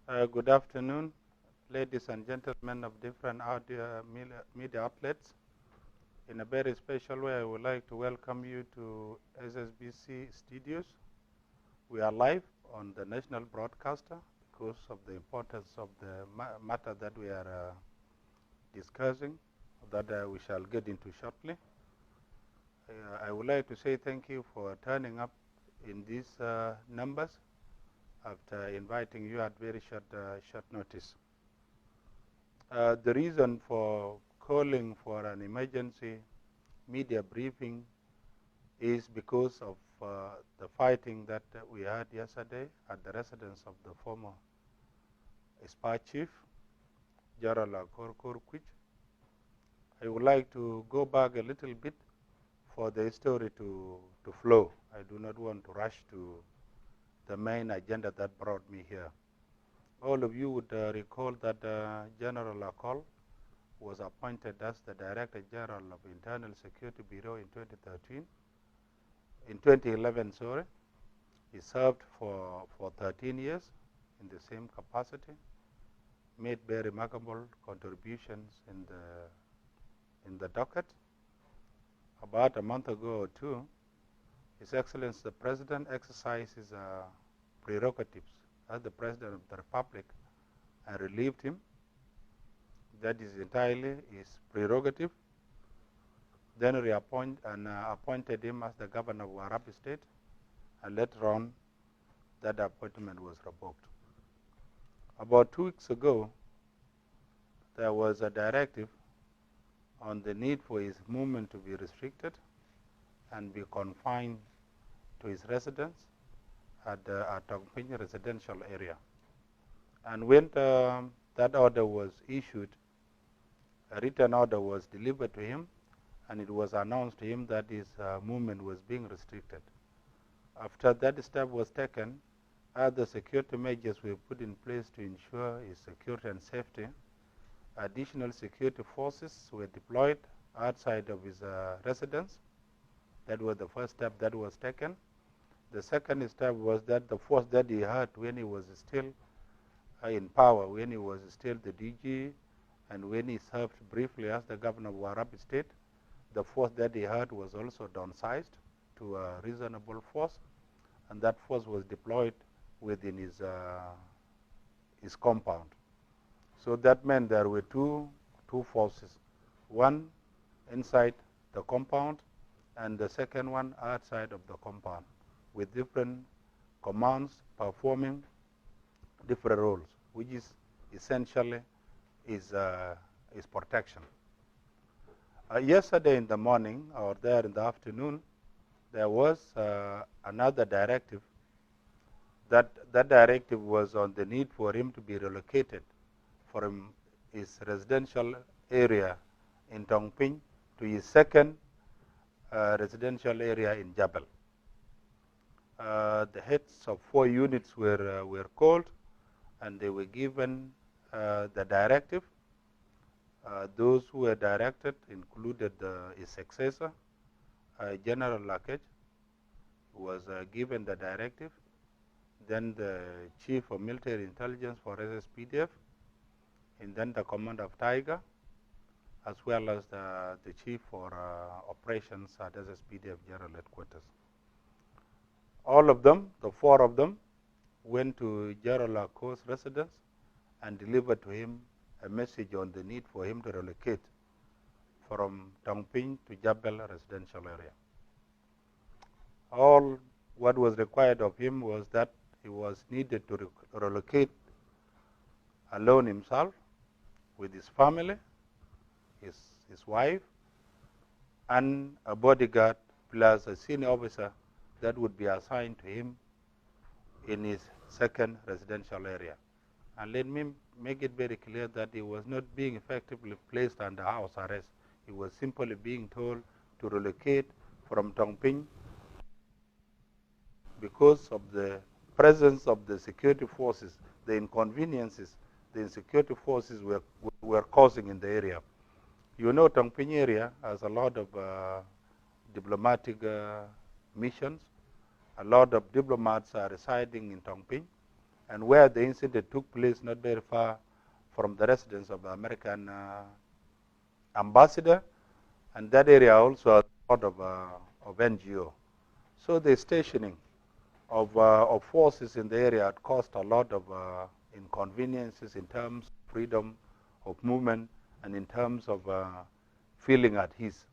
Good afternoon, ladies and gentlemen of different media outlets. In a very special way, I would like to welcome you to SSBC studios. We are live on the national broadcaster because of the importance of the matter that we are discussing, that we shall get into shortly. I would like to say thank you for turning up in these numbers after inviting you at very short notice. The reason for calling for an emergency media briefing is because of the fighting that we had yesterday at the residence of the former SPA chief, General Akol Koor. I would like to go back a little bit for the story to flow. I do not want to rush to the main agenda that brought me here. All of you would recall that General Akol was appointed as the Director General of Internal Security Bureau in 2011, sorry. He served for 13 years in the same capacity, made very remarkable contributions in the docket. About a month ago or two, His Excellency the President exercised his prerogatives as the President of the Republic and relieved him. That is entirely his prerogative. Then appointed him as the Governor of Warab State, and later on that appointment was revoked. About 2 weeks ago, there was a directive on the need for his movement to be restricted and be confined to his residence at Thongpiny residential area. And when that order was issued, a written order was delivered to him, and it was announced to him that his movement was being restricted. After that step was taken, other security measures were put in place to ensure his security and safety. Additional security forces were deployed outside of his residence. That was the first step that was taken. The second step was that the force that he had when he was still in power, when he was still the DG, and when he served briefly as the Governor of Warab State, the force that he had was also downsized to a reasonable force, and that force was deployed within his compound. So that meant there were two forces, one inside the compound and the second one outside of the compound, with different commands performing different roles, which is essentially is protection. Yesterday in the morning, or there in the afternoon, there was another directive. That directive was on the need for him to be relocated from his residential area in Thongpiny to his second residential area in Jebel. The heads of 4 units were called, and they were given the directive. Those who were directed included his successor, General Akol, who was given the directive, then the Chief of Military Intelligence for Sspdf, and then the Commander of Tiger, as well as the Chief for Operations at Sspdf General Headquarters. All of them, the 4 of them, went to General Akol's residence and delivered to him a message on the need for him to relocate from Thongpiny to Jebel residential area. All what was required of him was that he was needed to relocate alone himself, with his family, his wife, and a bodyguard plus a senior officer that would be assigned to him in his second residential area. And let me make it very clear that he was not being effectively placed under house arrest. He was simply being told to relocate from Thongpiny because of the presence of the security forces, the inconveniences the insecurity forces were causing in the area. You know, Thongpiny area has a lot of diplomatic missions. A lot of diplomats are residing in Thongpiny, and where the incident took place not very far from the residence of the American ambassador, and that area also has a lot of NGO. So the stationing of forces in the area had caused a lot of inconveniences in terms of freedom of movement and in terms of feeling at ease.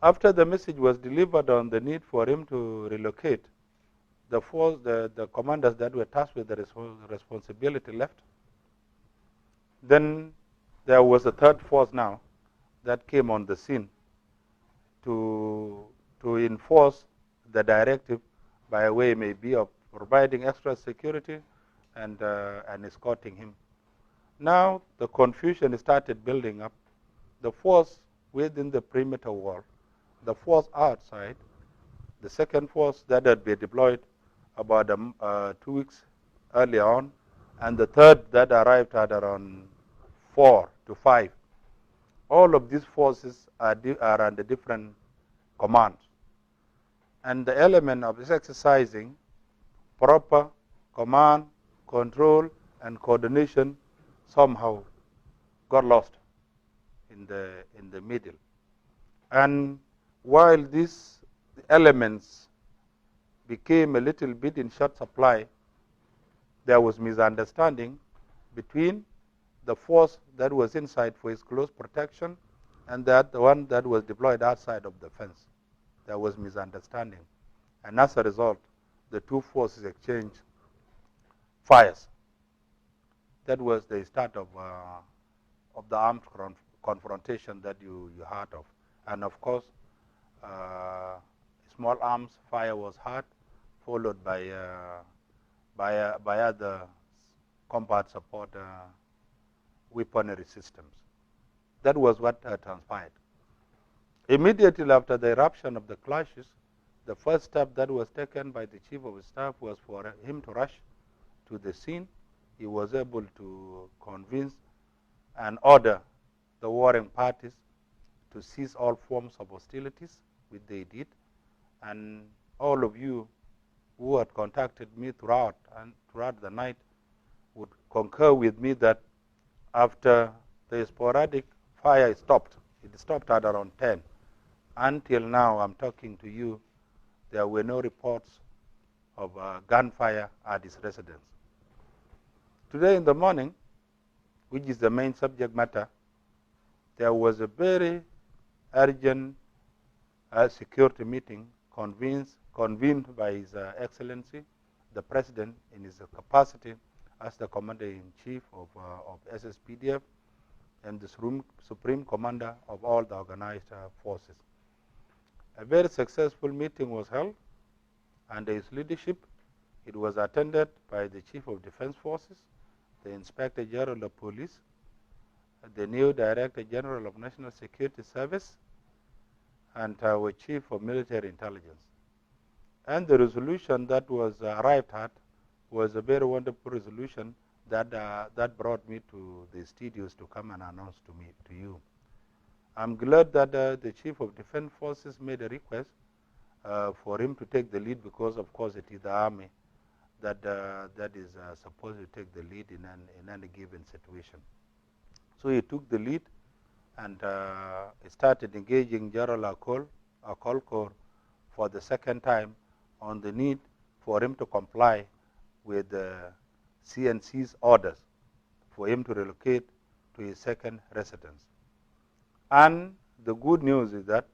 After the message was delivered on the need for him to relocate, the force, the commanders that were tasked with the responsibility left. Then there was a third force now that came on the scene to enforce the directive by way maybe of providing extra security and escorting him. Now the confusion started building up. The force within the perimeter wall, the force outside, the second force that had been deployed about 2 weeks earlier on, and the third that arrived at around 4 to 5. All of these forces are under different commands. And the element of this exercising proper command, control, and coordination somehow got lost in the middle. And while these elements became a little bit in short supply, there was misunderstanding between the force that was inside for his close protection and the one that was deployed outside of the fence. There was misunderstanding. And as a result, the two forces exchanged fires. That was the start of the armed confrontation that you heard of. And of course, small arms fire was heard, followed by other combat support weaponry systems. That was what transpired. Immediately after the eruption of the clashes, the first step that was taken by the Chief of Staff was for him to rush to the scene. He was able to convince and order the warring parties to cease all forms of hostilities, which they did. And all of you who had contacted me throughout the night would concur with me that after the sporadic fire stopped, it stopped at around 10. Until now, I'm talking to you, there were no reports of gunfire at his residence. Today in the morning, which is the main subject matter, there was a very urgent security meeting convened by His Excellency, the President, in his capacity as the Commander-in-Chief of SSBDF and the Supreme Commander of all the organized forces. A very successful meeting was held under his leadership. It was attended by the Chief of Defense Forces, the Inspector General of Police, the new Director General of National Security Service, and our Chief of Military Intelligence. And the resolution that was arrived at was a very wonderful resolution that brought me to the studios to come and announce to you. I'm glad that the Chief of Defense Forces made a request for him to take the lead, because of course it is the Army that is supposed to take the lead in any given situation. So he took the lead and started engaging General Akol Koor for the second time on the need for him to comply with the CNC's orders for him to relocate to his second residence. And the good news is that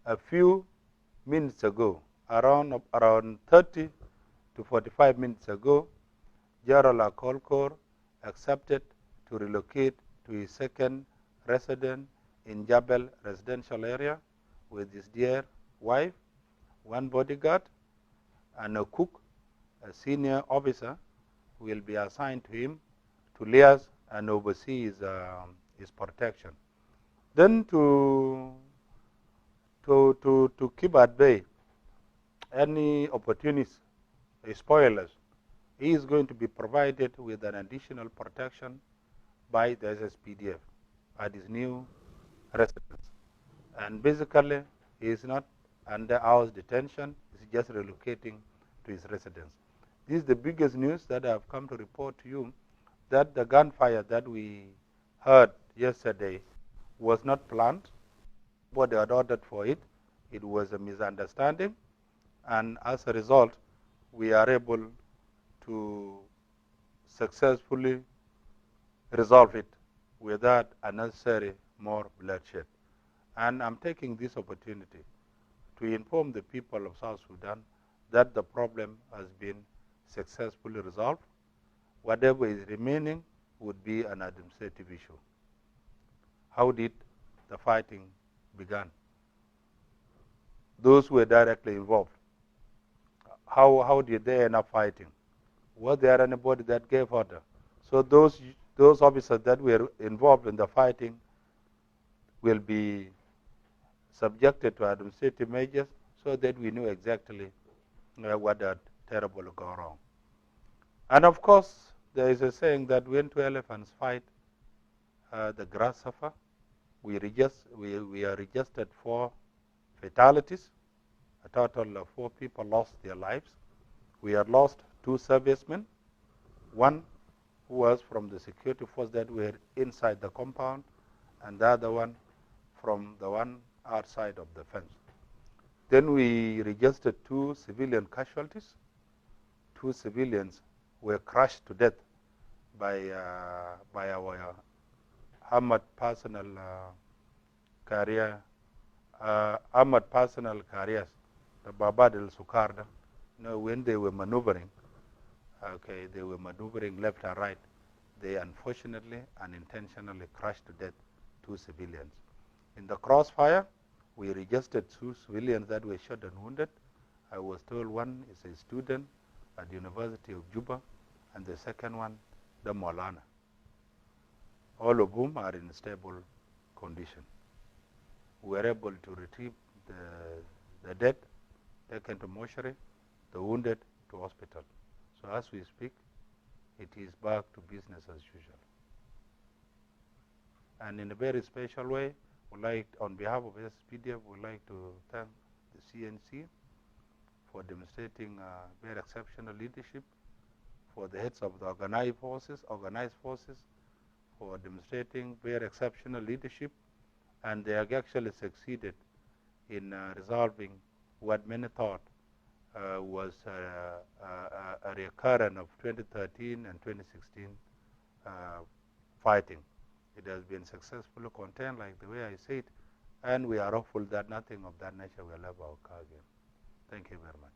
a few minutes ago, around 30 to 45 minutes ago, General Akol Koor accepted to relocate to his second residence in Jabal residential area with his dear wife, one bodyguard, and a cook, a senior officer, who will be assigned to him to liaise and oversee his protection. Then to keep at bay any opportunists, spoilers, he is going to be provided with an additional protection by the SSBDF at his new residence. And basically, he is not under house detention, he is just relocating to his residence. This is the biggest news that I have come to report to you, that the gunfire that we heard yesterday was not planned. What they had ordered for it, it was a misunderstanding, and as a result, we are able to successfully resolve it without unnecessary more bloodshed. And I'm taking this opportunity to inform the people of South Sudan that the problem has been successfully resolved. Whatever is remaining would be an administrative issue. How did the fighting begin? Those who were directly involved, how did they end up fighting? Was there anybody that gave order? So those officers that were involved in the fighting will be subjected to administrative measures so that we know exactly what had terribly gone wrong. And of course, there is a saying that when two elephants fight, the grass suffer. We are registered 4 fatalities. A total of 4 people lost their lives. We had lost 2 servicemen, one who was from the security force that were inside the compound, and the other one from the one outside of the fence. Then we registered 2 civilian casualties. 2 civilians were crushed to death by our armored personnel carrier, armored personnel carriers, the Babad el-Sukarda. When they were maneuvering, they were maneuvering left and right. They unfortunately and intentionally crushed to death 2 civilians. In the crossfire, we registered 2 civilians that were shot and wounded. I was told one is a student at the University of Juba, and the second one, the Maulana. All of whom are in stable condition. We were able to retrieve the dead, taken to mortuary, the wounded to hospital. So as we speak, it is back to business as usual. And in a very special way, on behalf of Sspdf, we'd like to thank the CNC for demonstrating very exceptional leadership, for the heads of the organized forces for demonstrating very exceptional leadership, and they have actually succeeded in resolving what many thought was a recurrence of 2013 and 2016 fighting. It has been successfully contained, like the way I said, and we are hopeful that nothing of that nature will ever occur again. Thank you very much.